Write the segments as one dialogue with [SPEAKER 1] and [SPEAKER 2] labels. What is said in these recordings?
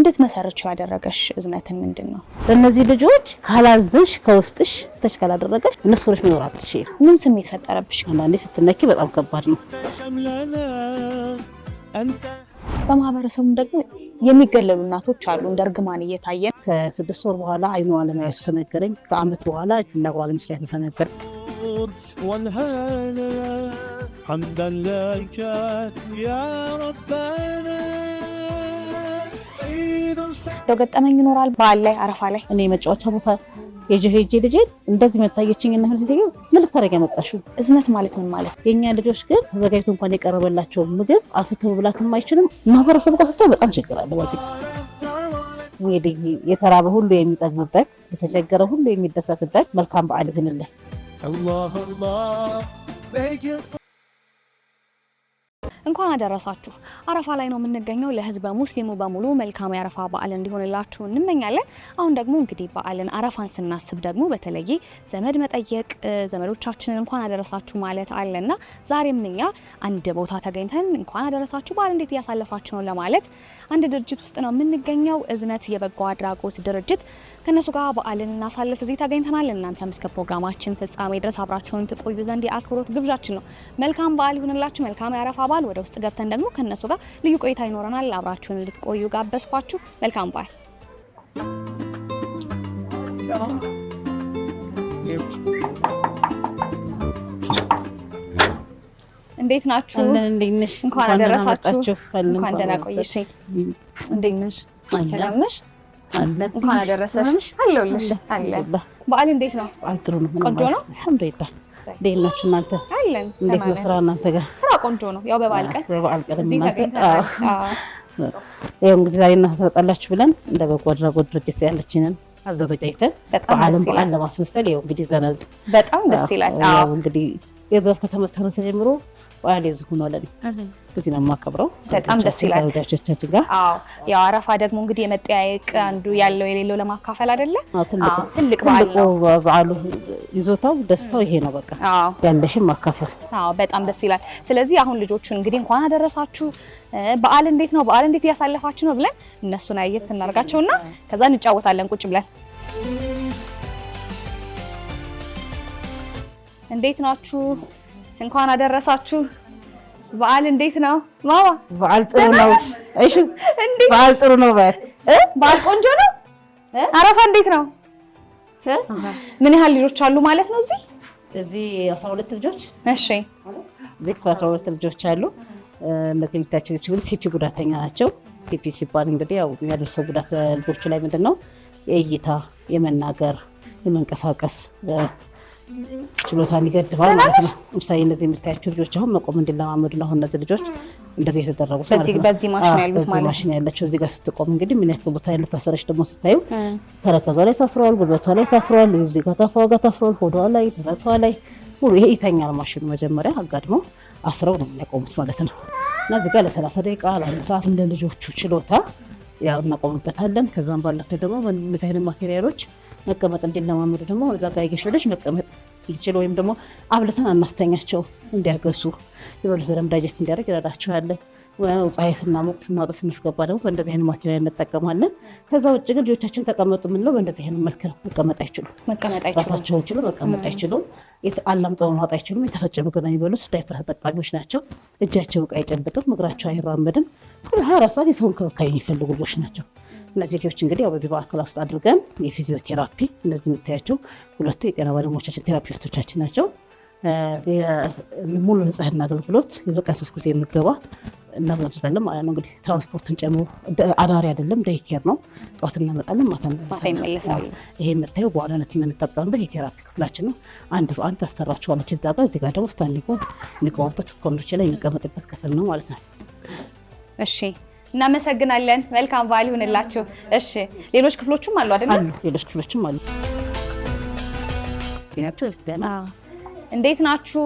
[SPEAKER 1] እንድትመሰርች ያደረገሽ እዝነትን ምንድነው?
[SPEAKER 2] በእነዚህ ልጆች ካላዘንሽ ከውስጥሽ ተሽከላ አደረገሽ እነሱ ወርሽ ነው አጥሽ
[SPEAKER 1] ምን ስሜት ፈጠረብሽ?
[SPEAKER 2] አንዳንዴ ስትነኪ በጣም ከባድ ነው።
[SPEAKER 1] በማህበረሰቡም ደግሞ የሚገለሉ እናቶች አሉ እንደ እርግማን እየታየ
[SPEAKER 2] ከ6 ወር በኋላ አይኗ ለማየት ተነገረኝ። ከአመት በኋላ ለጓል ምስላት ተነገረ።
[SPEAKER 3] حمدا لك يا ربنا
[SPEAKER 1] ገጠመኝ ይኖራል በዓል ላይ አረፋ ላይ
[SPEAKER 2] እኔ መጫወቻ ቦታ የጆሄጂ ልጅ እንደዚህ መታየችኝ እና ህልት ይገው ምን ልታረጋ መጣሽው?
[SPEAKER 1] እዝነት ማለት ምን ማለት?
[SPEAKER 2] የኛ ልጆች ግን ተዘጋጅቶ እንኳን የቀረበላቸው ምግብ አስተው ብላትም አይችልም። ማህበረሰቡ ጋር ስትይ በጣም ችግር አለ ማለት እንግዲህ የተራበ ሁሉ የሚጠግብበት የተቸገረ ሁሉ የሚደሰትበት መልካም በዓል ይሁንልን።
[SPEAKER 3] الله الله
[SPEAKER 1] እንኳን አደረሳችሁ። አረፋ ላይ ነው የምንገኘው። ለህዝበ ሙስሊሙ በሙሉ መልካም የአረፋ በዓል እንዲሆንላችሁ እንመኛለን። አሁን ደግሞ እንግዲህ በዓልን አረፋን ስናስብ ደግሞ በተለይ ዘመድ መጠየቅ ዘመዶቻችንን እንኳን አደረሳችሁ ማለት አለና ዛሬም እኛ አንድ ቦታ ተገኝተን እንኳን አደረሳችሁ በዓል እንዴት እያሳለፋችሁ ነው ለማለት አንድ ድርጅት ውስጥ ነው የምንገኘው። እዝነት የበጎ አድራጎት ድርጅት ከነሱ ጋር በዓልን እናሳልፍ እዚህ ተገኝተናል። እናንተም እስከ ፕሮግራማችን ፍጻሜ ድረስ አብራችሁን ትቆዩ ዘንድ የአክብሮት ግብዣችን ነው። መልካም በዓል ይሁንላችሁ። መልካም የአረፋ በዓል። ወደ ውስጥ ገብተን ደግሞ ከነሱ ጋር ልዩ ቆይታ ይኖረናል። አብራችሁን እንድትቆዩ ጋበዝኳችሁ። መልካም በዓል። እንዴት ናችሁ? እንኳን አደረሳችሁ። እንኳን ደህና ቆየሽ። እንዴት ነሽ? ሰላም ነሽ? እንኳን አደረሰሽ። አለሁልሽ። አለ በዓል እንዴት ነው?
[SPEAKER 2] ጥሩ ነው።
[SPEAKER 1] ቆንጆ ነው።
[SPEAKER 2] አልሐምዱሊላህ። እንዴት ናችሁ እናንተ?
[SPEAKER 1] አለን።
[SPEAKER 2] እንዴት ነው ስራ እናንተ ጋር?
[SPEAKER 1] ስራ ቆንጆ ነው። ያው በበዓል ቀን እናንተ
[SPEAKER 2] ያው እንግዲህ ዛሬ እናንተ ተጣላችሁ ብለን እንደ በጎ አድራጎት ድርጅት ያለችንን አዘጋጅተን በዓልን በዓል ለማስመሰል ያው እንግዲህ ዘነል
[SPEAKER 1] በጣም ደስ ይላል።
[SPEAKER 2] ያው እንግዲህ የዘር ከተመሰረተ ጀምሮ በዓል ይዙን አለኝ። እዚህ ነው የማከብረው።
[SPEAKER 1] በጣም ደስ ይላል።
[SPEAKER 2] ወዳጆቻችን ጋር
[SPEAKER 1] ያው አረፋ ደግሞ እንግዲህ የመጠያየቅ አንዱ ያለው የሌለው ለማካፈል አይደለ? ትልቅ
[SPEAKER 2] በዓሉ ይዞታው ደስታው ይሄ ነው። በቃ ያለሽም ማካፈል
[SPEAKER 1] በጣም ደስ ይላል። ስለዚህ አሁን ልጆቹን እንግዲህ እንኳን አደረሳችሁ በዓል እንዴት ነው በዓል እንዴት ያሳለፋችሁ ነው ብለን እነሱን አየት እናርጋቸውና ከዛ እንጫወታለን ቁጭ ብለን። እንዴት ናችሁ? እንኳን አደረሳችሁ። በዓል እንዴት ነው ማማ?
[SPEAKER 2] በዓል ጥሩ ነው። እሺ በዓል ጥሩ ነው።
[SPEAKER 1] በዓል ቆንጆ ነው። አረፋ እንዴት ነው? ምን ያህል ልጆች አሉ ማለት ነው እዚህ?
[SPEAKER 2] እዚህ 12 ልጆች።
[SPEAKER 1] እሺ
[SPEAKER 2] እዚህ 12 ልጆች አሉ። እነዚህ ልጆች ሲቲ ጉዳተኛ ናቸው። ሲቲ ሲባል እንግዲህ ያው ያደረሰው ጉዳት ልጆቹ ላይ ምንድነው የእይታ የመናገር የመንቀሳቀስ ችሎታን ይገድባል ማለት ነው። ምሳሌ እነዚህ የምታያቸው ልጆች አሁን መቆም እንዲለማመዱ ነው። አሁን እነዚህ ልጆች እንደዚህ የተደረጉት ማለት ነው።
[SPEAKER 1] በዚህ ማሽን ያሉት ማለት ነው።
[SPEAKER 2] ማሽን ያላቸው እዚህ ጋር ስትቆም እንግዲህ ምን ያክል ቦታ ያለው ታሰረች ደግሞ ስታዩ ተረከዟ ላይ ታስሯል፣ ጉልበቷ ላይ ታስሯል፣ እዚህ ጋር ታፋዋ ጋር ታስሯል፣ ሆዷ ላይ ደረቷ ላይ ሙሉ ይሄ ይተኛል። ማሽኑ መጀመሪያ አጋድሞ አስረው ነው የሚያቆሙት ማለት ነው። እና እዚህ ጋር ለ30 ደቂቃ ለአንድ ሰዓት እንደ ልጆቹ ችሎታ ያው እናቆምበታለን። ከዛም ባለፈ ደግሞ ምን አይነት ማቴሪያሎች መቀመጥ እንዲለማመዱ ደግሞ እዛ ጋር ይገሽልሽ መቀመጥ ይችላል። ወይም ደግሞ አብለተን አናስተኛቸው እንዲያገሱ ይበሉት በደንብ ዳይጀስት እንዲያደርግ ይረዳቸዋል። ወይ ፀሐይና ሙቀት ማውጣት ስንፍገባ ደግሞ እንደዚህ አይነት ማቴሪያል እንጠቀማለን። ከዛ ውጭ ግን ልጆቻችን ተቀመጡ ምን ነው እንደዚህ አይነት መልክ ነው መቀመጥ አይችሉም። ራሳቸውን ችለው መቀመጥ አይችሉም። አላምጠው ማውጣት አይችሉም። የተፈጨ ምግብ ነው የሚበሉት። ዳይፐር ተጠቃሚዎች ናቸው። እጃቸው ዕቃ አይጨብጥም፣ እግራቸው አይራመድም። 24 ሰዓት የሰውን እንክብካቤ የሚፈልጉ ልጆች ናቸው። እነዚህ ልጆች እንግዲህ ያው በዚህ በአካል ውስጥ አድርገን የፊዚዮቴራፒ እነዚህ የምታያቸው ሁለቱ የጤና ባለሙያዎቻችን ቴራፒስቶቻችን ናቸው። ሙሉ ንጽህና አገልግሎት በቀን 3 ጊዜ የምገባ እናዘጋጃለን ማለት ነው። እንግዲህ ትራንስፖርትን ጨምሮ አዳሪ አይደለም ዴይ ኬር ነው። ጠዋት እናመጣለን ማታ
[SPEAKER 1] ይመለሳሉ።
[SPEAKER 2] ይሄ የምታየው በዋናነት የምንጠቀምበት የቴራፒ ክፍላችን ነው። አንድ በአንድ ታስተራቸዋለች። እዛ ጋር እዚህ ጋር ደግሞ ስታንዲንግ የሚቆሙበት ኮንዶች ላይ የሚቀመጥበት ክፍል ነው ማለት ነው።
[SPEAKER 1] እሺ እናመሰግናለን። መልካም በዓል ይሁንላችሁ። እሺ ሌሎች ክፍሎችም አሉ አይደል?
[SPEAKER 2] አሉ ሌሎች ክፍሎችም አሉ።
[SPEAKER 1] እንዴት ናችሁ?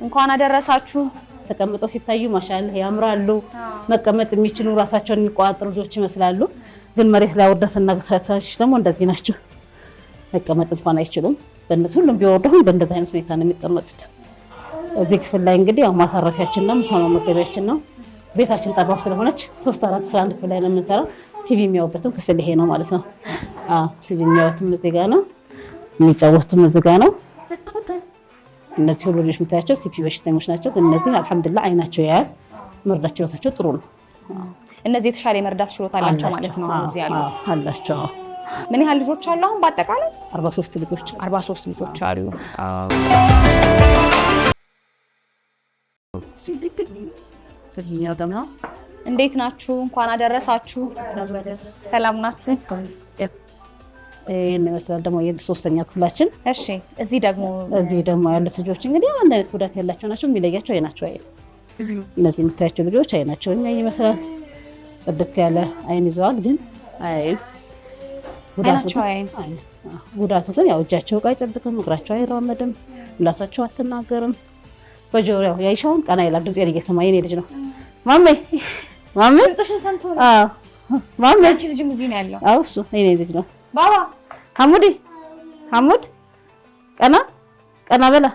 [SPEAKER 1] እንኳን አደረሳችሁ።
[SPEAKER 2] ተቀምጠው ሲታዩ ማሻአላህ ያምራሉ። መቀመጥ የሚችሉ ራሳቸውን የሚቆጣጠሩ ልጆች ይመስላሉ። ግን መሬት ላይ ወርደትና ገሳሳሽ ደግሞ እንደዚህ ናቸው። መቀመጥ እንኳን አይችሉም። በእነዚህ ሁሉም ቢወርዱ በእንደዚህ አይነት ሁኔታ ነው የሚቀመጡት። እዚህ ክፍል ላይ እንግዲህ ያው ማሳረፊያችን ነው፣ ምሳማ መገቢያችን ነው። ቤታችን ጠባብ ስለሆነች 3 4 11 ክፍል ላይ ነው የምንሰራው። ቲቪ የሚያዩበትም ክፍል ይሄ ነው ማለት ነው። ቲቪ የሚያዩትም እዚህ ጋር ነው፣ የሚጫወቱትም እዚህ ጋር ነው። እነዚህ ሁሉ ልጆች የምታያቸው ሲፒ በሽተኞች ናቸው። እነዚህ አልሐምዱሊላህ አይናቸው ያያል፣ መርዳት ችሎታቸው ጥሩ ነው።
[SPEAKER 1] እነዚህ የተሻለ የመርዳት ችሎታ አላቸው ማለት ነው። እዚህ ያሉ
[SPEAKER 2] አላቸው።
[SPEAKER 1] ምን ያህል ልጆች አሉ አሁን በአጠቃላይ?
[SPEAKER 2] 43 ልጆች
[SPEAKER 1] 43 ልጆች አሉ። እንዴት ናችሁ? እንኳን አደረሳችሁ። ሰላም ናችሁ?
[SPEAKER 2] ይሄን መሰል ደግሞ የሶስተኛ ክፍላችን።
[SPEAKER 1] እሺ እዚህ ደግሞ
[SPEAKER 2] ያሉት ልጆች እንግዲህ አንድ አይነት ጉዳት ያላቸው ናቸው። የሚለያቸው አይናቸው አይደል። እነዚህ የምታያቸው ልጆች አይናቸው እኛ ይመስላል ጽድት ያለ አይን ይዘዋል፣ ግን ጉዳቱ ግን ያው እጃቸው ዕቃ አይጠብቅም፣ እግራቸው አይራመድም፣ ምላሳቸው አትናገርም። በጆሮው ያይሻውን ቀና ይላል። ድምጼን እየሰማ የኔ ልጅ ነው። ማሜ
[SPEAKER 1] ድምፅሽን ሰምቶ ነው።
[SPEAKER 2] ማሜ
[SPEAKER 1] አንቺ ልጅም እዚህ ነው ያለው?
[SPEAKER 2] አዎ እሱ የኔ ልጅ ነው።
[SPEAKER 1] ባባ
[SPEAKER 2] ሐሙድ ቀና በላ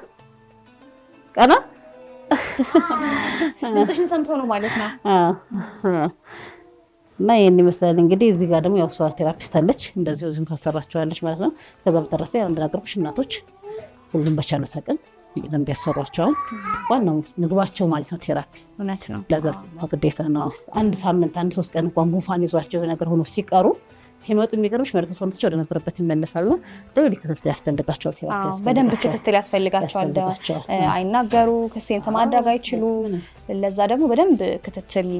[SPEAKER 2] ቀና።
[SPEAKER 1] ድምፅሽን ሰምቶ ነው ማለት ነው።
[SPEAKER 2] እና ይሄን ይመስላል እንግዲህ። እዚህ ጋር ደግሞ ያው ሶራ ቴራፒስት አለች፣ እንደዚህ እዚህም ታሰራቸዋለች ማለት ነው። ከዛ በተረፈ ያው እንደነገርኩሽ እናቶች ሁሉም በቻሉት አቅም በደንብ ያሰሯቸዋል። ዋናው ምግባቸው ማለት ነው ቴራፒ።
[SPEAKER 1] እውነት ነው፣
[SPEAKER 2] ለዛ ግዴታ ነው። አንድ ሳምንት 3 ቀን እንኳን ጉንፋን ይዟቸው ነገር ሆኖ ሲቀሩ ሲመጡ የሚገርምሽ መልክ ሰውነታቸው ወደ ነበረበት ይመለሳሉ። ደውል ክትትል ያስፈልጋቸዋል። ቴራፒ
[SPEAKER 1] በደንብ ክትትል ያስፈልጋቸዋል። አይናገሩ፣ ክሴን ማድረግ አይችሉ። ለዛ ደግሞ በደንብ ክትትል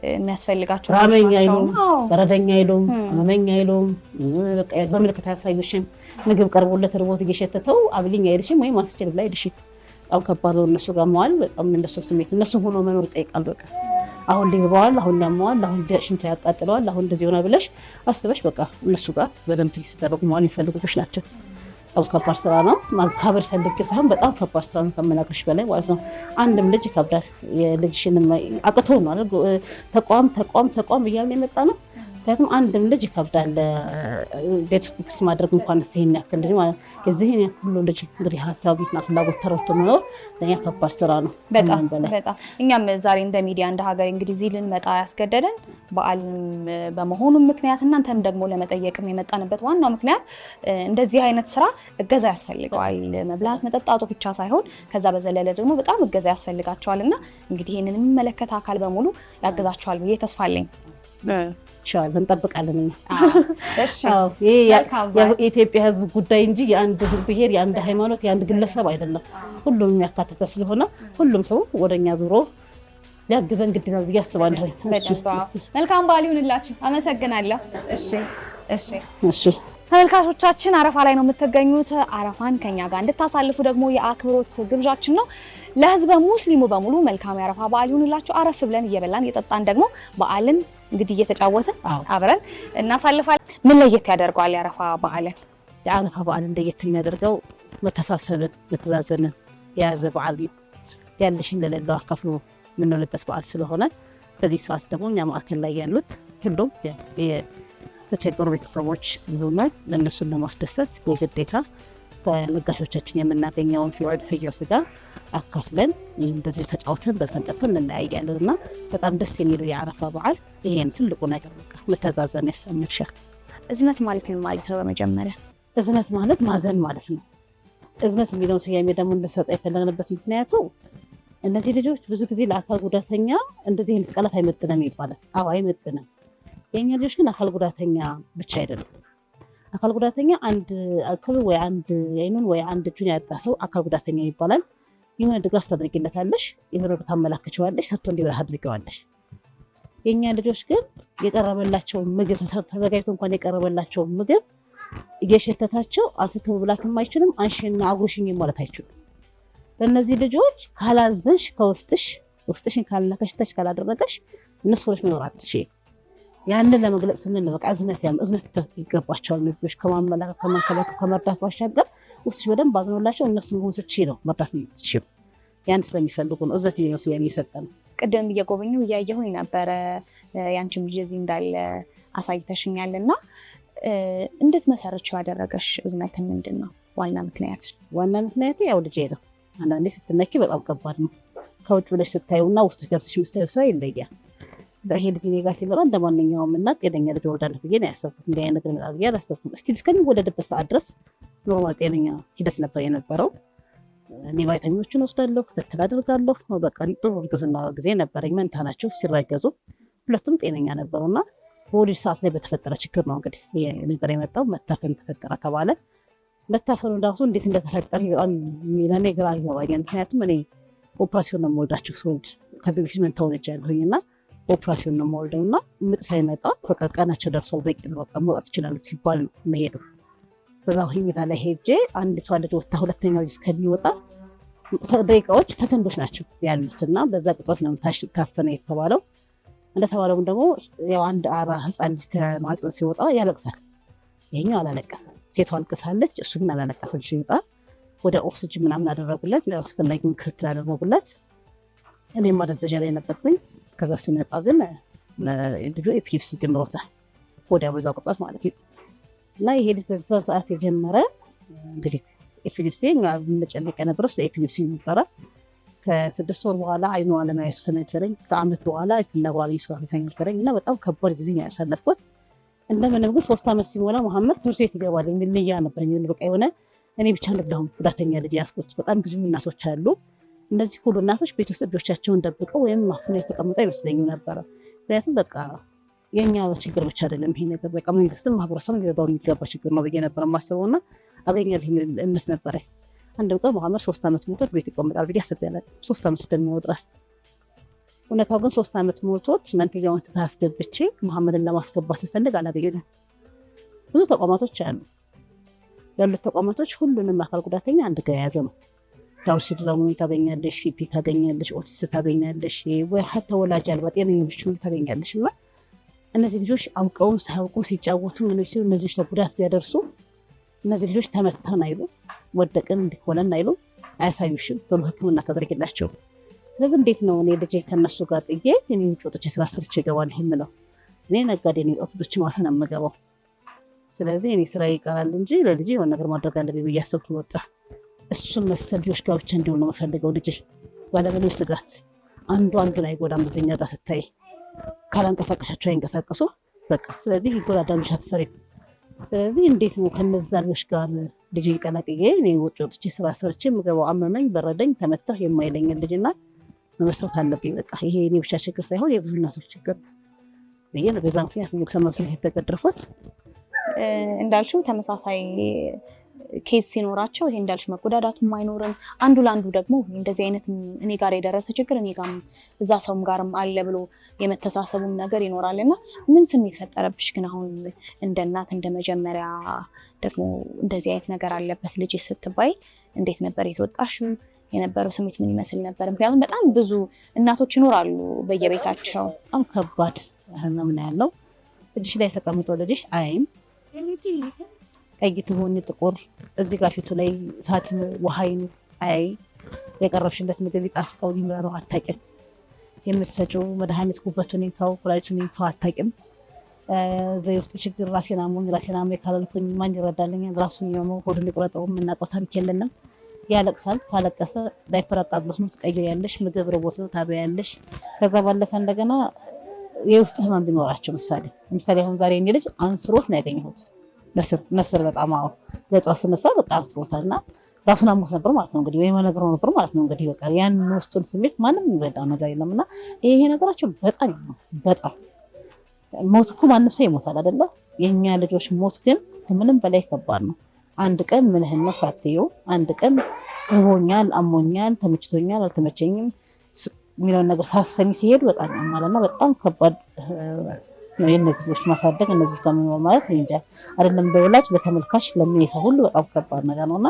[SPEAKER 1] የሚያስፈልጋቸው
[SPEAKER 2] ራመኛ አይሉም፣ በረደኛ አይሉም፣ አመመኛ አይሉም። በቃ በምልክት አያሳዩሽም። ምግብ ቀርቦለት ርቦት እየሸተተው አብልኝ አይልሽም ወይም አስችል ብላ አይልሽም። በጣም ከባድ ነው እነሱ ጋር መዋል። በጣም እንደሱ ስሜት እነሱ ሆኖ መኖር ይጠይቃል። በቃ አሁን ሊርበዋል፣ አሁን ያመዋል፣ አሁን ሽንት ያቃጥለዋል፣ አሁን እንደዚህ ሆነ ብለሽ አስበሽ በቃ እነሱ ጋር በደንብ ሲደረጉ መዋል የሚፈልጉሽ ናቸው። ከባድ ስራ ነው። ማካበር ፈልጌ ሳይሆን በጣም ከባድ ስራ ነው ከመናገርሽ በላይ ማለት ነው። አንድም ልጅ ይከብዳል። የልጅሽን አቅቶ ነው አይደል ተቋም እያልን የመጣ ነው። ምክንያቱም አንድም ልጅ ይከብዳል። ቤት ውስጥ ትሪት ማድረግ እንኳን ይሄን ያክል ልጅ ማለት የዚህን ያክል ልጅ እንግዲህ ሀሳቡና ፍላጎት ተረድቶ መኖር ለእኛ ከባድ ስራ ነው።
[SPEAKER 1] በጣም እኛም ዛሬ እንደ ሚዲያ እንደ ሀገር እንግዲህ እዚህ ልንመጣ ያስገደደን በዓል በመሆኑ ምክንያት እናንተም ደግሞ ለመጠየቅም የመጣንበት ዋናው ምክንያት እንደዚህ አይነት ስራ እገዛ ያስፈልገዋል። መብላት መጠጣቱ ብቻ ሳይሆን ከዛ በዘለለ ደግሞ በጣም እገዛ ያስፈልጋቸዋል እና እንግዲህ ይህንን የሚመለከት አካል በሙሉ ያግዛቸዋል ብዬ ተስፋ አለኝ።
[SPEAKER 2] ሻል እንጠብቃለን። የኢትዮጵያ ሕዝብ ጉዳይ እንጂ የአንድ ብሔር፣ የአንድ ሃይማኖት፣ የአንድ ግለሰብ አይደለም። ሁሉም የሚያካትተ ስለሆነ ሁሉም ሰው ወደኛ ዙሮ ሊያግዘን ግድ ነው ብዬ አስባለሁ።
[SPEAKER 1] መልካም በዓል ይሁንላችሁ። አመሰግናለሁ። እሺ ተመልካቾቻችን አረፋ ላይ ነው የምትገኙት። አረፋን ከኛ ጋር እንድታሳልፉ ደግሞ የአክብሮት ግብዣችን ነው። ለህዝበ ሙስሊሙ በሙሉ መልካም የአረፋ በዓል ይሁንላችሁ። አረፍ ብለን እየበላን እየጠጣን ደግሞ በዓልን እንግዲህ እየተጫወትን አብረን እናሳልፋለን። ምን ለየት ያደርገዋል የአረፋ በዓልን?
[SPEAKER 2] የአረፋ በዓልን ለየት የሚያደርገው መተሳሰብን፣ መተዛዘንን የያዘ በዓል ያለሽን ለሌለው አካፍሎ የምንውልበት በዓል ስለሆነ በዚህ ሰዓት ደግሞ እኛ ማዕከል ላይ ያሉት ሁሉም የተቸገሩ ቤተሰቦች ስለሆነ ለእነሱን ለማስደሰት የግዴታ ከለጋሾቻችን የምናገኘውን ፍየል ስጋ አካፍለን እንደዚህ ተጫውተን በተንጠፈን እንለያያለን እና በጣም ደስ የሚለው የአረፋ በዓል ይሄን ትልቁ ነገር በቃ መተዛዘን ያሰምርሻል።
[SPEAKER 1] እዝነት ማለት ምን ማለት ነው? በመጀመሪያ
[SPEAKER 2] እዝነት ማለት ማዘን ማለት ነው። እዝነት የሚለውን ስያሜ ደግሞ እንድንሰጥ የፈለግንበት ምክንያቱ እነዚህ ልጆች ብዙ ጊዜ ለአካል ጉዳተኛ እንደዚህ አይነት ቃላት አይመጥንም ይባላል። አዎ አይመጥንም። የኛ ልጆች ግን አካል ጉዳተኛ ብቻ አይደለም። አካል ጉዳተኛ አንድ አካል ወይ አንድ አይኑን ወይ አንድ እጁን ያጣ ሰው አካል ጉዳተኛ ይባላል። የሆነ ድጋፍ ታደርጊለታለሽ፣ የሆነ ታመላክቸዋለሽ፣ ሰርቶ እንዲበላ አድርገዋለሽ። የኛ ልጆች ግን የቀረበላቸው ምግብ ተዘጋጅቶ እንኳን የቀረበላቸው ምግብ እየሸተታቸው አንስቶ መብላትም አይችልም፣ አንሽና አጉርሽኝ ማለት አይችሉም። ለእነዚህ ልጆች ካላዘንሽ ውስጥሽን ካልነካሽ ካላደረገሽ እነሱ ልጅ መኖር አትችይም። ያንን ለመግለጽ ስንል በቃ እዝነት ይገባቸዋል። ልጆች ከማመላከት ከማንከባከብ ከመርዳት ባሻገር ውስጥሽ በደንብ አዝኖላቸው እነሱ መሆን ስትችይ ነው መርዳት የምትችይው። ያን ስለሚፈልጉ ነው እዝነት የሚሰጠን።
[SPEAKER 1] ቅድም እየጎበኙ እያየሁኝ ነበረ ያንቺም ልጅ እዚህ እንዳለ አሳይተሽኛል እና እንድትመሰርችው ያደረገሽ እዝነት ምንድን ነው? ዋና ምክንያት ያው ልጄ ነው። አንዳንዴ ስትነኪ በጣም ከባድ ነው። ከውጭ ብለሽ ስታዩና ውስጥ ገብተሽ የምታዩ ስራ ይለያል።
[SPEAKER 2] ይሄ ልጅ እኔ ጋር ሲመጣ እንደማንኛውም እናት ጤነኛ ልጅ ወልዳለሁ ብዬ ነው ያሰብኩት። እንዲህ አይነት ነገር ይመጣል ብዬ አላሰብኩም። እስቲ እስከሚወለድበት ሰዓት ድረስ ኖርማል ጤነኛ ሂደት ነበር የነበረው። እኔ ቫይታሚኖችን ወስዳለሁ፣ ክትትል አደርጋለሁ። በቃ ጥሩ እርግዝና ጊዜ ነበረኝ። መንታ ናቸው ሲረገዙ፣ ሁለቱም ጤነኛ ነበሩና በወሊድ ሰዓት ላይ በተፈጠረ ችግር ነው እንግዲህ ይሄ ነገር የመጣው። መታፈን ተፈጠረ ተባለ። መታፈኑ ራሱ እንዴት እንደተፈጠረ ለእኔ ግራ ይገባኛል። ምክንያቱም እኔ ኦፕራሲዮን ነው የምወልዳቸው ስወልድ ከዚህ በፊት መንታ ወልጃለሁኝ እና ኦፕራሲዮን ነው የምወልደው እና ምጥ ሳይመጣ በቃ ቀናቸው ደርሰው በቂ ነው በቃ መውጣት ይችላሉ ሲባል ነው መሄዱ። በዛ ሁኔታ ላይ ሄጄ አንዲቷ ልጅ ወጥታ ሁለተኛው ልጅ እስከሚወጣ ደቂቃዎች ሰከንዶች ናቸው ያሉት እና በዛ ቅጽበት ነው ታፈነ የተባለው። እንደተባለውም ደግሞ ያው አንድ አራ ህፃን ልጅ ከማህፀን ሲወጣ ያለቅሳል። ይሄኛው አላለቀሰም። ሴቷ አልቅሳለች፣ እሱ ግን አላለቀሰም። ሲወጣ ወደ ኦክስጅን ምናምን አደረጉለት፣ አስፈላጊውን ክትትል አደረጉለት። እኔም ማደንዘዣ ላይ ነበርኩኝ። ከዛ ሲመጣ ግን ልጁ ኤፒሊፕሲ ጀምሮታል፣ ወዲያ በዛው ቅጽበት ማለት ነው። እና ይሄ ልጅ በዛ ሰዓት የጀመረ እንግዲህ ኤፒሊፕሲ ምንጨነቅ የነበረው ስለ ኤፒሊፕሲ ነበረ። ከ6 ወር በኋላ አይኗ ለማየት ተነገረኝ። ከአመት በኋላ ነግሯል ይስራል ተነገረኝ እና በጣም ከባድ ጊዜ ነው ያሳለፍኩት። እንደምንም ግን 3 አመት ሲሞላ መሐመድ ትምህርት ቤት ይገባል የሚል ንያ ነበረኝ። በቃ የሆነ እኔ ብቻ እንደዳሁም ጉዳተኛ ልጅ ያስኩት። በጣም ብዙ እናቶች አሉ። እነዚህ ሁሉ እናቶች ቤት ውስጥ ልጆቻቸውን ደብቀው ወይም ማፍነው የተቀመጠ አይመስለኝም ነበረ። ምክንያቱም በቃ የኛ ችግር ብቻ አይደለም ይሄ ነገር፣ በቃ መንግስትም ማህበረሰብም ሊረዳው የሚገባ ችግር ነው ብዬ ነበር የማስበው እና አገኛለሁ እምነት ነበረኝ። አንድ ቀን መሐመድ 3 አመት ሞቶት ቤት ይቀመጣል ብዬ አስቤ አላውቅም። 3 አመት እስከሚሞት ድረስ። እውነታው ግን 3 አመት ሞቶት መንትያውን አስገብቼ መሐመድን ለማስገባት ስፈልግ አላገኘንም። ብዙ ተቋማቶች አሉ። ያሉት ተቋማቶች ሁሉንም አካል ጉዳተኛ አንድ ጋር የያዘ ነው። ዳውን ሲንድሮም ታገኛለሽ፣ ሲፒ ታገኛለሽ፣ ኦቲስት ታገኛለሽ፣ ወይ ሀታ ወላጅ አልባ ጤነኛ ልጆች ታገኛለሽ። እና እነዚህ ልጆች አውቀውም ሳያውቁ ሲጫወቱ ምን ሲሉ እነዚህ ለጉዳት ቢያደርሱ እነዚህ ልጆች ተመታን አይሉ፣ ወደቅን እንዲሆነን አይሉ፣ አያሳዩሽም፣ ቶሎ ሕክምና ታደርግላቸው። ስለዚህ እንዴት ነው እኔ ልጄ ከነሱ ጋር ጥዬ እኔ ውጭ ወጥቼ ስራ ሰርቼ እገባለሁ የምለው? እኔ ነጋዴ ነኝ፣ ኦቶዶች ማለት ነው የምገባው። ስለዚህ እኔ ስራ ይቀራል እንጂ ለልጄ የሆነ ነገር ማድረግ አለብኝ ብዬ አሰብኩ። ወጣ እሱን መሰል ልጆች ጋር ብቻ እንዲሆን ነው የምፈልገው። ልጄ ባለበሌ ስጋት አንዱ አንዱን አይጎዳም። በዚህኛ ጋር ስታይ ካላንቀሳቀሻቸው አይንቀሳቀሱ በቃ። ስለዚህ ይጎዳዳሉሽ አትፈሪም። ስለዚህ እንዴት ነው ከነዛ ልጆች ጋር ልጄ ቀላቅዬ እኔ ውጭ ወጥቼ ስራ ሰርቼ የምገባው? አመመኝ፣ በረደኝ፣ ተመታሁ የማይለኝ ልጅና መመስረት አለብኝ። በቃ ይሄ እኔ ብቻ ችግር ሳይሆን የብዙ እናቶች ችግር ብዬ ነው በዛ ምክንያት መመስረት የተገደርኩት።
[SPEAKER 1] እንዳልሽው ተመሳሳይ ኬስ ሲኖራቸው ይሄ እንዳልሽ መጎዳዳቱም አይኖርም። አንዱ ለአንዱ ደግሞ እንደዚህ አይነት እኔ ጋር የደረሰ ችግር እኔ ጋርም እዛ ሰውም ጋርም አለ ብሎ የመተሳሰቡም ነገር ይኖራልና ምን ስሜት ፈጠረብሽ ግን አሁን እንደ እናት እንደ መጀመሪያ ደግሞ እንደዚህ አይነት ነገር አለበት ልጅ ስትባይ እንዴት ነበር የተወጣሽው? የነበረው ስሜት ምን ይመስል ነበር? ምክንያቱም በጣም ብዙ እናቶች ይኖራሉ በየቤታቸው።
[SPEAKER 2] በጣም ከባድ ህመም ነው ያለው። ልጅሽ ላይ ተቀምጦ ልጅሽ አይም ቀይ ትሆን ጥቁር፣ እዚህ ጋር ፊቱ ላይ እሳት ውሃይኑ አይ የቀረብሽለት ምግብ ይጣፍጠው ሊምረረው አታውቂም። የምትሰጪው መድኃኒት ጉበቱን ይንካው ኩላሊቱን ይንካው አታውቂም። እዚህ ውስጥ ችግር ራሴን አሞኝ ካላልኩኝ ማን ይረዳልኛል? ራሱን የመው ሆዱን ይቆረጠው የምናውቀው ታሪክ የለንም። ያለቅሳል። ካለቀሰ ዳይፐር አጣጥሎት ነው ትቀይሪያለሽ፣ ምግብ ርቦት ነው ታበያለሽ። ከዛ ባለፈ እንደገና የውስጥ ህመም ቢኖራቸው ለምሳሌ አሁን ዛሬ እኔ ልጅ አንስሮት ነው ያገኘሁት። ነስር በጣም ለጧት ስነሳ በቃ አንስሮታል እና ራሱን አሞት ነበር ማለት ነው እንግዲህ፣ ወይም ነገር ነበር ማለት ነው እንግዲህ። በቃ ያን ውስጡን ስሜት ማንም የሚረዳው ነገር የለም እና ይሄ ነገራቸው በጣም ሞት እኮ ማንም ሰው ይሞታል አይደለ? የእኛ ልጆች ሞት ግን ከምንም በላይ ከባድ ነው። አንድ ቀን ምንህን ነው ሳትየው፣ አንድ ቀን ርቦኛል፣ አሞኛል፣ ተመችቶኛል፣ አልተመቸኝም የሚለውን ነገር ሳሰሚ ሲሄድ በጣም ማለት ነው በጣም ከባድ ነው የእነዚህ ልጆች ማሳደግ። እነዚህ ጋር መኖር ማለት እንጃ አይደለም በወላጅ በተመልካች ለሚሰው ሁሉ በጣም ከባድ ነገር ነውና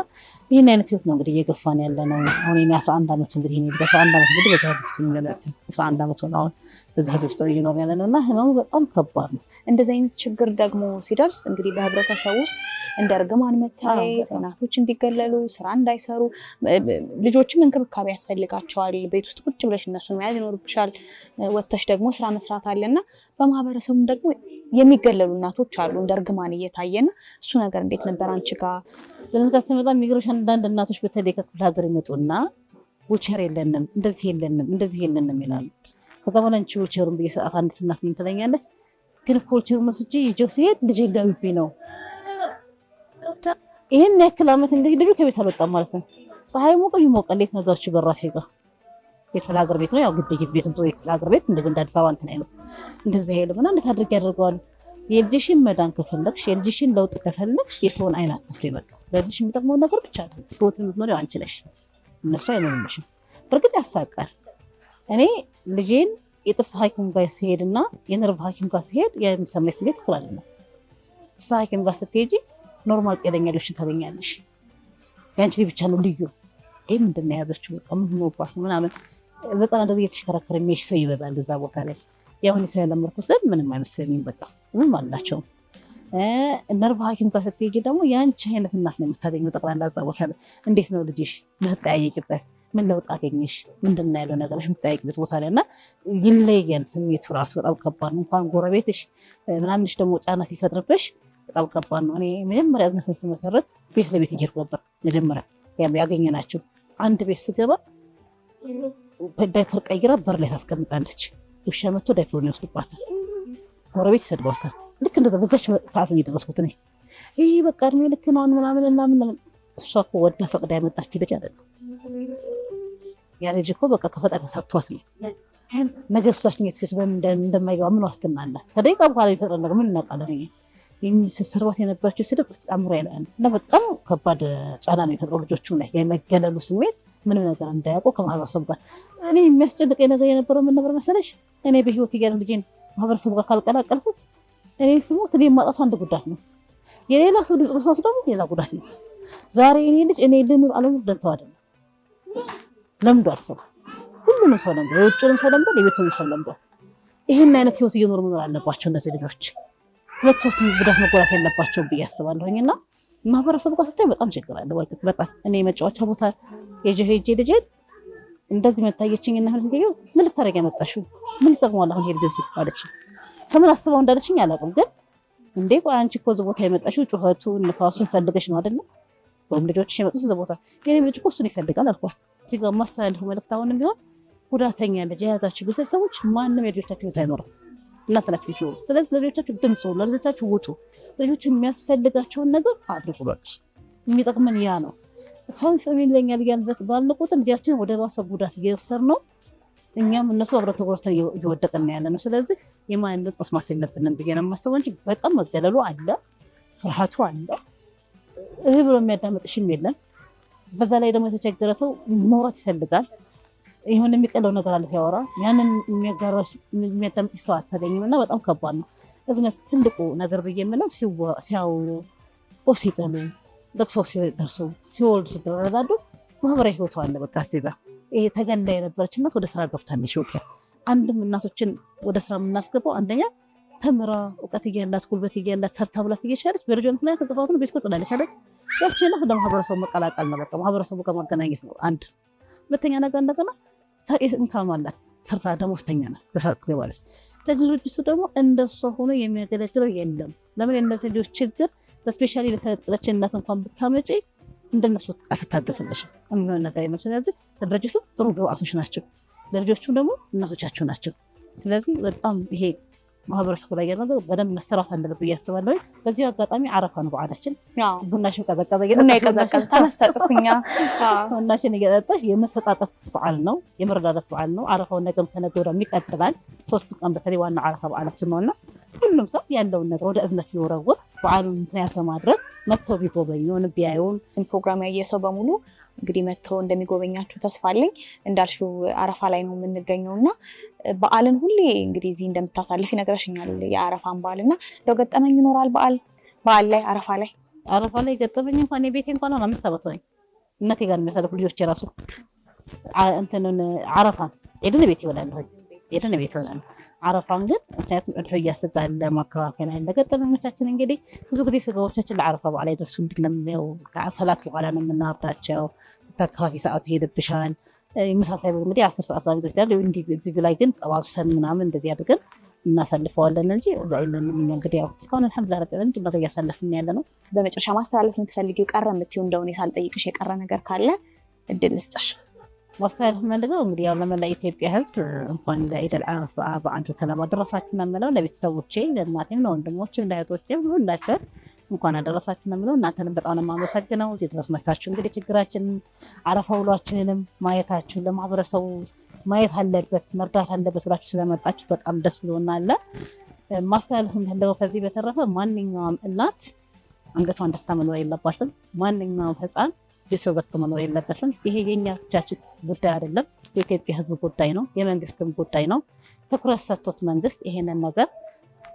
[SPEAKER 2] ይህን አይነት ህይወት ነው እንግዲህ እየገፋን ያለ ነው። አሁን እኔ 11 ዓመት እንግዲህ እኔ በ11 ዓመት እንግዲህ በዛ ልጅ ነው ያለው 11 ዓመት ነው አሁን በዛ ልጅ ነው እየኖር ያለ ነውና ህመሙ በጣም ከባድ ነው።
[SPEAKER 1] እንደዚህ አይነት ችግር ደግሞ ሲደርስ እንግዲህ በህብረተሰብ ውስጥ እንደ እርግማን መታየት፣ እናቶች እንዲገለሉ፣ ስራ እንዳይሰሩ፣ ልጆችም እንክብካቤ ያስፈልጋቸዋል። ቤት ውስጥ ቁጭ ብለሽ እነሱን መያዝ ይኖርብሻል። ወጥተሽ ደግሞ ስራ መስራት አለና በማህበረሰቡ ደግሞ የሚገለሉ እናቶች አሉ እንደ እርግማን እየታየና እሱ ነገር እንዴት ነበር አንቺ ጋር?
[SPEAKER 2] ለነገር ሲመጣ የሚገርምሽ አንዳንድ እናቶች በተለይ ከክፍለ ሀገር ይመጡና ዊልቸር የለንም እንደዚህ የለንም ይላሉ። ከዛ በኋላ አንቺ ዊልቸሩን በየሰዓት አንዲት እናት ምን ትለኛለች፣ ግን ዊልቸሩን መስጄ ይዤው ሲሄድ ልጄ ሊያዩብኝ ነው። ይሄን ያክል ዓመት እንግዲህ ልጁ ከቤት አልወጣም ማለት ነው። ፀሐይ ሞቀኝ ሞቀ እንዴት ነው ዛች በራፌ ጋር የክፍለ ሀገር ቤት ነው ያው ግድ ቤት ነው የክፍለ ሀገር ቤት እንደ አዲስ አበባ እንትን አይለው እንደዚህ አይልም። እና እንዴት አድርጌ ያደርገዋል? የልጅሽን መዳን ከፈለግሽ የልጅሽን ለውጥ ከፈለግሽ የሰውን አይን አትፍሪ። በቃ ለልጅሽ የሚጠቅመውን ነገር ብቻ ነው። ፕሮቲን የምትኖሪው አንቺ ነሽ፣ እነሱ አይኖርልሽም። በእርግጥ ያሳቃል። እኔ ልጄን የጥርስ ሐኪም ጋር ሲሄድና የነርቭ ሐኪም ጋር ሲሄድ የሚሰማኝ ስሜት እኩል አይደለም። ጥርስ ሐኪም ጋር ስትሄጂ ኖርማል ጤነኛ ልጅሽን ታገኛለሽ። ያንቺ ብቻ ነው ልዩ። ይሄ ምንድን ነው ያዘችው? በቃ ምን ሆኖባት ምናምን 90 ደረጃ እየተሽከረከረ የሚሄድ ሰው ይበዛል እዛ ቦታ ላይ። ያሁን ሰው ያለመርኩት ላይ ምንም አይመስለኝም። በቃ ምንም አላቸው። ነርቭ ሐኪም ጋር ስትሄጂ ደግሞ ያንቺ አይነት እናት ነው የምታገኘው ጠቅላላ እዛ ቦታ ላይ። እንዴት ነው ልጅሽ ልትጠያየቂበት፣ ምን ለውጥ አገኘሽ፣ ምንድን ነው ያለው ነገርሽ የምትጠያየቂበት ቦታ ላይ እና ይለያል ስሜቱ ራሱ በጣም ከባድ ነው። እንኳን ጎረቤትሽ ምናምንሽ ደግሞ ጫና ሲፈጥርብሽ በጣም ከባድ ነው። እኔ መጀመሪያ ዝነሰን ስመሰረት ቤት ለቤት እየሄድኩ ነበር። መጀመሪያ ያገኘናቸው አንድ ቤት ስገባ ዳይፐር ቀይራ በር ላይ ታስቀምጣለች። ውሻ መጥቶ ዳይፐሩን ይወስድባታል። ጎረቤት ይሰድባታል። ልክ እንደዛ በዛች ሰዓት ነው የደረስኩት እኔ። ይህ በቃ እድሜ ልክ ነው ምናምን እና ምን እሷ እኮ ወዳ ፈቅዳ ያመጣች ልጅ አይደለም። ያ ልጅ እኮ በቃ ከፈጣሪ ተሰጥቷት ነው። ነገ እሷችን የትሴት እንደማይገባ ምን ዋስትና አላት? ከደቂቃ በኋላ የሚፈጥረን ነገር ምን እናውቃለን? የሚስስርባት የነበረችው ስድብ እስቲ አእምሮ ይላል እና በጣም ከባድ ጫና ነው የፈጥረው ልጆቹ ላይ የመገለሉ ስሜት ምንም ነገር እንዳያውቁ ከማህበረሰቡ ጋር። እኔ የሚያስጨንቀኝ ነገር የነበረው ምን ነበር መሰለሽ? እኔ በህይወት እያለ ልጄን ማህበረሰቡ ጋር ካልቀላቀልኩት እኔ ስሞት እኔ ማጣቱ አንድ ጉዳት ነው፣ የሌላ ሰው ልጅ ርሷት ደግሞ ሌላ ጉዳት ነው። ዛሬ እኔ ልጅ እኔ ልኑር አለሙር ደንተው አይደለም ለምዷል። ሰው ሁሉንም ሰው ለምዷል፣ የውጭንም ሰው ለምዷል፣ የቤቱንም ሰው ለምዷል። ይህን አይነት ህይወት እየኖሩ መኖር አለባቸው እነዚህ ልጆች። 2-3 ጉዳት መጎዳት የለባቸውም ብዬ አስባለሁኝ። እና ማህበረሰቡ ጋር ስታይ በጣም ችግር አለ። በጣም እኔ መጫወቻ ቦታ ሄጄ ልጄን እንደዚህ መታየችኝ እና ምን ልታደርጊ ያመጣሽው? ምን ይጠቅመዋል አሁን ሄድ እዚህ አለች። ከምን አስበው እንዳለችኝ አላውቅም። ግን እንዴ ቆይ አንቺ እኮ እዚህ ቦታ የመጣሽው ጩኸቱን ንፋሱን ፈልገሽ ነው አይደለ? ወይም ልጆችሽ የመጡት እዚህ ቦታ የኔም ልጅ እኮ እሱን ይፈልጋል አልኳት። እዚህ ጋር ማስተላለፍ መልዕክት አሁንም ቢሆን ጉዳተኛ ልጅ የያዛችሁ ቤተሰቦች ማንም የልጆቻችሁ ቤት አይኖርም። እናንተ ናችሁ ይችላል። ስለዚህ ለልጆቻችሁ ድምጽ ሁኑ፣ ለልጆቻችሁ ውጡ፣ ልጆች የሚያስፈልጋቸውን ነገር አድርጉ። በቃ የሚጠቅመን ያ ነው። ሰው ፋሚሊኛል ያልበት ባለ ቁጥር ልጃችን ወደ ባሰ ጉዳት እየወሰድን ነው። እኛም እነሱ አብረን ተጎርተን እየወደቅን ያለ ነው። ስለዚህ የማንነት መስማት የለብንም ብዬ ነው የማስበው እንጂ በጣም መገለሉ አለ፣ ፍርሃቱ አለ። እህ ብሎ የሚያዳምጥሽም የለም። በዛ ላይ ደግሞ የተቸገረ ሰው መውራት ይፈልጋል። ይሁን የሚቀለው ነገር አለ ሲያወራ፣ ያንን የሚያጋራሽ የሚያዳምጥ ሰው አታገኝም እና በጣም ከባድ ነው። እዝነት ትልቁ ነገር ብዬ የምለው ሲያወሩ ሲጥሉ ለቅሶ ሲደርሱ ሲወልዱ ሲደረዳዱ ማህበራዊ ህይወቷ አለ። በቃ እዚህ ጋር ይሄ ተገላ የነበረች እናት ወደ ስራ ገብታለች። ኢትዮጵያ አንድም እናቶችን ወደ ስራ የምናስገባው አንደኛ ተምራ እውቀት እያላት ጉልበት እያላት ሰርታ ብላት እየቻለች በልጇ ምክንያት ተጥፋቱን ቤት ቁጥላለች አይደል? ያቺና ወደ ማህበረሰቡ መቀላቀል ነው። በቃ ማህበረሰቡ ጋር መገናኘት ነው አንድ። ሁለተኛ ነገር እንደገና ኢንካም አላት፣ ሰርታ ደሞዝተኛ ናት፣ በፋክሪዋለች። ለልጆቹ ደግሞ እንደሷ ሆኖ የሚያገለግለው የለም። ለምን የእነዚህ ልጆች ችግር በስፔሻሊ ለሰለጠነች እናት እንኳን ብታመጪ እንደነሱ አትታገስልሽ የሚሆን ነገር የለም። ስለዚህ ለድርጅቱ ጥሩ ግብአቶች ናቸው፣ ለልጆቹም ደግሞ እናቶቻቸው ናቸው። ስለዚህ በጣም ይሄ ማህበረሰቡ ላይ ያለው ነገር በደንብ መሰራት አለበት ብዬ አስባለሁ። በዚህ አጋጣሚ አረፋ ነው በዓላችን። ቡናሽን ቀዘቀዘ
[SPEAKER 1] ተመሰጥኩኛ።
[SPEAKER 2] ቡናሽን እየጠጣሽ የመሰጣጠት በዓል ነው፣ የመረዳዳት በዓል ነው። አረፋውን ነገም ከነገ ወዲያም ይቀጥላል። 3 ቀን በተለይ ዋና አረፋ በዓላችን ነውና ሁሉም ሰው ያለውን ነገር ወደ እዝነት ይወረውር። በዓሉን ምክንያት በማድረግ መጥተው ቢጎበኙን ቢያዩን።
[SPEAKER 1] ፕሮግራም ያየ ሰው በሙሉ እንግዲህ መጥተው እንደሚጎበኛችሁ ተስፋ አለኝ። እንዳልሽው አረፋ ላይ ነው የምንገኘው እና በዓልን ሁሌ እንግዲህ እዚህ እንደምታሳልፍ ይነግረሽኛል። የአረፋን በዓል እና እንደው ገጠመኝ ይኖራል በዓል ላይ አረፋ ላይ ገጠመኝ እንኳን የቤቴ እንኳን 5 ዓመት ሆነኝ እናቴ ጋር የሚያሳልፉ ልጆች የራሱ እንትኑን አረፋን ሄደን ቤት ይበላል። አረፋን ግን ምክንያቱም እድህያ ስጋ ለማከፋፈል ያለ ገጠመኞቻችን እንግዲህ ብዙ ጊዜ ስጋዎቻችን ለአረፋ በዓል አይደርሱልንም። ነው ከሰላት በኋላ ነው የምናርዳቸው። ተካፋፊ ሰዓቱ ይሄድብሻል። ምሳሳይ እንግዲህ 10 ሰዓት ሳይሆን ይችላል። እዚህ ላይ ግን ጠባብሰን ምናምን እንደዚህ አድርገን እናሳልፈዋለን እንጂ እንግዲህ ያው እስካሁን አልሐምዱሊላህ ረብ ዓለሚን ጅምላ እያሳለፍን ያለ ነው። በመጨረሻ ማስተላለፍ የምትፈልጊው ቀረ የምትይው እንደሆነ ሳልጠይቅሽ የቀረ ነገር ካለ እድል ልስጥሽ።
[SPEAKER 2] ማስተላለፍ የምፈልገው እንግዲህ ያው ለመላ ኢትዮጵያ ሕዝብ እንኳን ለኢድ አልአድሃ በዓል በሰላም አደረሳችሁ ነው የምለው። ለቤተሰቦቼ፣ ለእናቴም፣ ለወንድሞቼም፣ ለእህቶቼም ሁላችሁ እንኳን አደረሳችሁ ነው የምለው። እናንተንም በጣም ነው የማመሰግነው እዚህ ድረስ መጥታችሁ እንግዲህ ችግራችንን አረፋ ውሏችንንም ማየታችሁ ለማህበረሰቡ ማየት አለበት መርዳት አለበት ብላችሁ ስለመጣችሁ በጣም ደስ ብሎናል። ማስተላለፍ የምፈልገው ከዚህ በተረፈ ማንኛውም እናት አንገቷን ደፍታ መኖር የለባትም። ማንኛውም ህፃን የሰው በት መኖር የለበትም። ይሄ የኛ ብቻችን ጉዳይ አይደለም፣ የኢትዮጵያ ህዝብ ጉዳይ ነው፣ የመንግስትም ጉዳይ ነው። ትኩረት ሰጥቶት መንግስት ይሄንን ነገር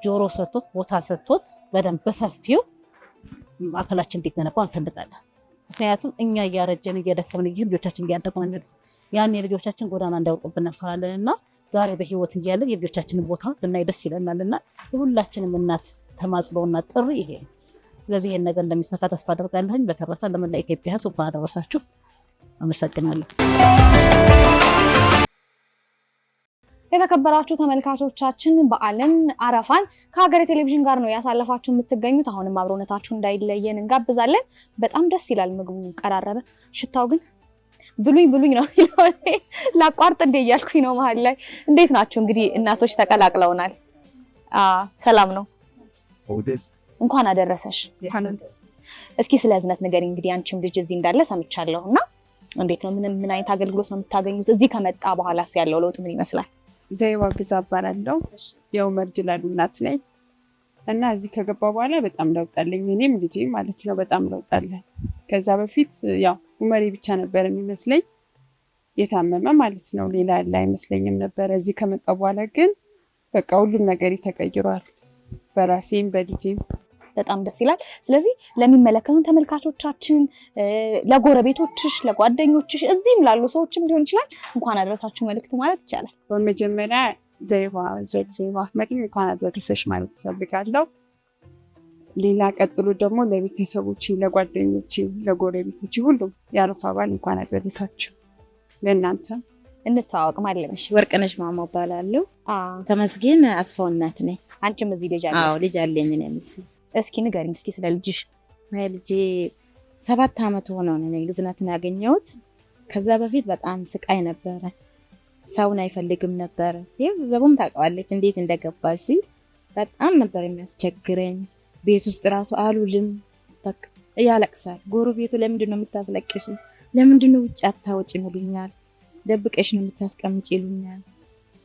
[SPEAKER 2] ጆሮ ሰጥቶት ቦታ ሰጥቶት በደንብ በሰፊው ማዕከላችን እንዲገነባ እንፈልጋለን። ምክንያቱም እኛ እያረጀን እየደከምን ልጆቻችን እያደጉ ነው። ያን የልጆቻችን ጎዳና እንዳይወጡብን እንፈራለን እና ዛሬ በህይወት እያለን የልጆቻችንን ቦታ ብናይ ደስ ይለናልና የሁላችንም እናት ተማጽኖና ጥሪ ይሄ ነው። ስለዚህ ይሄን ነገር እንደሚሳካ ተስፋ አደርጋለሁ። በተረፈ ለመላ ኢትዮጵያ ህዝብ እንኳን አደረሳችሁ። አመሰግናለሁ።
[SPEAKER 1] የተከበራችሁ ተመልካቾቻችን በዓልን አረፋን ከሀገሬ ቴሌቪዥን ጋር ነው ያሳለፋችሁ የምትገኙት። አሁንም አብሮነታችሁ እንዳይለየን እንጋብዛለን። በጣም ደስ ይላል ምግቡ ቀራረበ። ሽታው ግን ብሉኝ ነው ላቋርጥ እንደ እያልኩኝ ነው መሀል ላይ። እንዴት ናችሁ? እንግዲህ እናቶች ተቀላቅለውናል። ሰላም ነው? እንኳን አደረሰሽ። እስኪ ስለ እዝነት ንገሪኝ። እንግዲህ አንቺም ልጅ እዚህ እንዳለ ሰምቻለሁና እንዴት ነው ምን አይነት አገልግሎት ነው የምታገኙት? እዚህ ከመጣ በኋላስ ያለው ለውጥ ምን ይመስላል?
[SPEAKER 4] ዘይዋ ግዛ እባላለሁ። የኡመር ጅላሉ እናት ነኝ እና እዚህ ከገባ በኋላ በጣም ለውጥ አለኝ። እኔም ልጄ ማለት ነው በጣም ለውጥ አለ። ከዛ በፊት ያው ኡመሬ ብቻ ነበር የሚመስለኝ የታመመ ማለት ነው፣ ሌላ ያለ አይመስለኝም ነበር። እዚህ ከመጣ በኋላ ግን በቃ ሁሉም ነገር ተቀይሯል፣ በራሴም በልጄም።
[SPEAKER 1] በጣም ደስ ይላል። ስለዚህ ለሚመለከቱን ተመልካቾቻችን፣ ለጎረቤቶችሽ፣ ለጓደኞችሽ እዚህም ላሉ ሰዎችም ሊሆን ይችላል እንኳን አደረሳችሁ መልእክት ማለት ይቻላል።
[SPEAKER 4] በመጀመሪያ ዘይዋ አህመድ እንኳን አደረሰሽ ማለት እፈልጋለሁ። ሌላ ቀጥሎ ደግሞ ለቤተሰቦቼ፣ ለጓደኞቼ፣ ለጎረቤቶቼ ሁሉም የአረፋ በዓል እንኳን አደረሳችሁ። ለእናንተ
[SPEAKER 1] እንተዋወቅ ማለት ነው።
[SPEAKER 5] ወርቅነሽ ማሞ እባላለሁ። ተመስገን አስፋው እናት ነኝ።
[SPEAKER 1] አንቺም እዚህ ልጅ አለ?
[SPEAKER 5] አዎ ልጅ አለኝ። እኔም
[SPEAKER 1] እስኪ ንገሪኝ እስኪ ስለ ልጅሽ።
[SPEAKER 5] ልጄ 7 ዓመት ሆነው ነው ግዝነትን ያገኘሁት። ከዛ በፊት በጣም ስቃይ ነበረ፣ ሰውን አይፈልግም ነበረ። ይሄው ዘቡም ታውቃለች እንዴት እንደገባ ሲል በጣም ነበር የሚያስቸግረኝ። ቤት ውስጥ ራሱ አሉልም በቃ ያለቅሳል። ጎረቤቱ ለምንድን ነው የምታስለቅሽ? ለምንድን ነው ውጭ አታወጪ ይሉኛል። ደብቀሽ ነው የምታስቀምጪ ይሉኛል።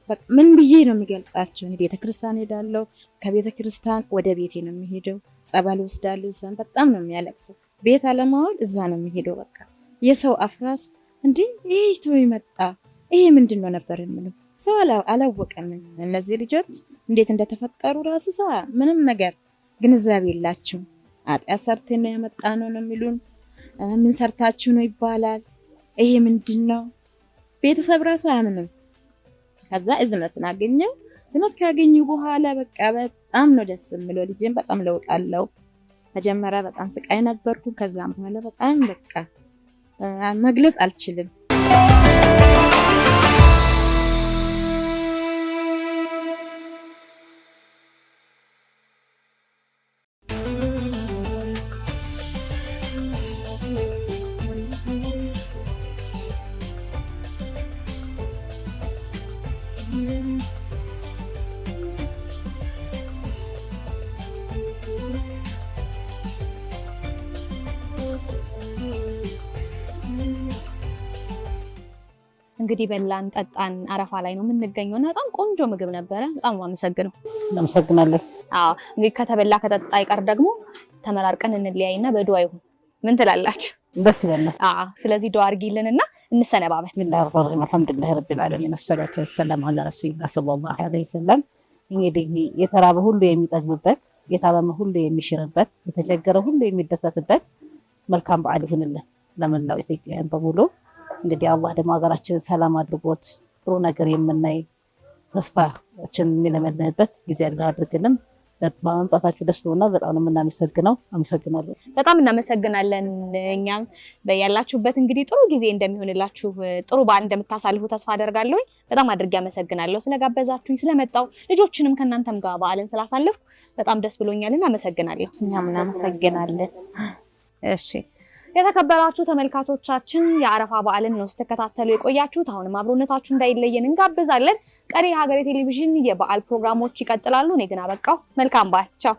[SPEAKER 5] በቃ ምን ብዬ ነው የሚገልጻቸው? እኔ ቤተክርስቲያን ሄዳለሁ፣ ከቤተክርስቲያን ወደ ቤቴ ነው የሚሄደው። ጸበል ወስዳለሁ፣ እዛም በጣም ነው የሚያለቅሰው። ቤት አለማወል እዛ ነው የሚሄደው። በቃ የሰው አፍራስ እንዴ ይሄ ተው ይመጣ ይሄ ምንድን ነው ነበር የምለው። ሰው አላወቀም። እነዚህ ልጆች እንዴት እንደተፈጠሩ ራሱ ሰው ምንም ነገር ግንዛቤ የላቸው። ኃጢአት ሰርተን ነው ያመጣነው ነው የሚሉን። ምን ሰርታችሁ ነው ይባላል። ይሄ ምንድን ነው? ቤተሰብ ራሱ አያምንም። ከዛ እዝነትን አገኘው። እዝነት ካገኙ በኋላ በቃ በጣም ነው ደስ የሚለው። ልጄን በጣም ለውጣለው። መጀመሪያ በጣም ስቃይ ነበርኩ። ከዛም በኋላ በጣም በቃ መግለጽ አልችልም።
[SPEAKER 1] እንግዲህ በላን ጠጣን፣ አረፋ ላይ ነው የምንገኘው እና በጣም ቆንጆ ምግብ ነበረ። በጣም አመሰግነው።
[SPEAKER 2] እናመሰግናለን።
[SPEAKER 1] እንግዲህ ከተበላ ከጠጣ አይቀር ደግሞ ተመራርቀን እንለያይና በዱዓ ይሁን። ምን ትላላችሁ?
[SPEAKER 2] ደስ ይላል።
[SPEAKER 1] ስለዚህ ዱዓ አድርጊልንና እንሰነባበት።
[SPEAKER 2] አልሐምዱሊላህ ረቢል ዓለሚን ወሰላቱ ወሰላሙ ዐላ ረሱሊላህ ሰለላሁ ዐለይሂ ወሰለም። እንግዲህ የተራበ ሁሉ የሚጠግብበት፣ የታመመ ሁሉ የሚሽርበት፣ የተቸገረ ሁሉ የሚደሰትበት መልካም በዓል ይሁንልን ለመላው ኢትዮጵያውያን በሙሉ። እንግዲህ አላህ ደግሞ ሀገራችንን ሰላም አድርጎት ጥሩ ነገር የምናይ ተስፋችን የሚለመልምበት ጊዜ ያለ አድርግልን። በመምጣታችሁ ደስ ብሎናል። በጣም ነው የምናመሰግነው። አመሰግናለሁ።
[SPEAKER 1] በጣም እናመሰግናለን። እኛም በያላችሁበት እንግዲህ ጥሩ ጊዜ እንደሚሆንላችሁ፣ ጥሩ በዓል እንደምታሳልፉ ተስፋ አደርጋለሁ። በጣም አድርጌ አመሰግናለሁ ስለጋበዛችሁኝ፣ ስለመጣው ልጆችንም ከእናንተም ጋር በዓልን ስላሳለፍኩ በጣም ደስ ብሎኛልና አመሰግናለሁ።
[SPEAKER 5] እኛም እናመሰግናለን።
[SPEAKER 1] እሺ የተከበራችሁ ተመልካቾቻችን የአረፋ በዓልን ነው ስትከታተሉ የቆያችሁት። አሁንም አብሮነታችሁ እንዳይለየን እንጋብዛለን። ቀሪ ሀገሬ ቴሌቪዥን የበዓል ፕሮግራሞች ይቀጥላሉ። እኔ ግን አበቃው። መልካም በዓል። ቻው